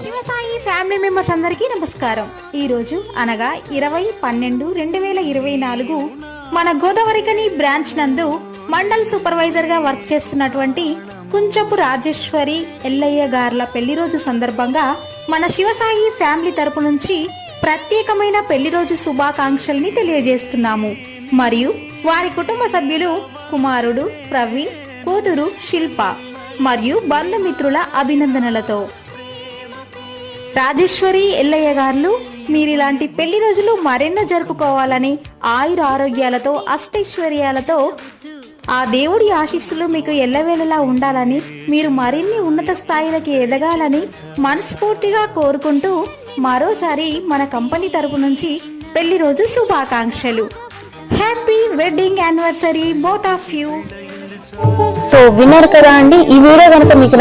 Shivasai family members అందరికీ నమస్కారం. ఈరోజు అనగా 20/12/2024 మన గోదావరికని బ్రాంచ్ నందు మండల్ సూపర్వైజర్ గా వర్క్ చేస్తున్నటువంటి కుంచపు రాజేశ్వరి ఎల్లయ్య గార్ల పెళ్లి రోజు సందర్భంగా మన శివసాయి ఫ్యామిలీ తరపు నుంచి ప్రత్యేకమైన పెళ్లి రోజు శుభాకాంక్షల్ని తెలియజేస్తున్నాము. మరియు వారి కుటుంబ సభ్యులు కుమారుడు ప్రవీణ్, కూతురు శిల్ప మరియు బంధుమిత్రుల అభినందనలతో. రాజేశ్వరి ఎల్లయ్య గారు, మీరిలాంటి పెళ్లి రోజులు మరెన్నో జరుపుకోవాలని, ఆయుర ఆరోగ్యాలతో అష్టైశ్వర్యాలతో ఆ దేవుడి ఆశీస్సులు మీకు ఎల్లవేళలా ఉండాలని, మీరు మరిన్ని ఉన్నత స్థాయిలకి ఎదగాలని మనస్ఫూర్తిగా కోరుకుంటూ మరోసారి మన కంపెనీ తరపు నుంచి పెళ్లి రోజు శుభాకాంక్షలు. Happy wedding anniversary both of you. So విన్నారు కదా అండి, ఈ వీడియో కనుక మీకు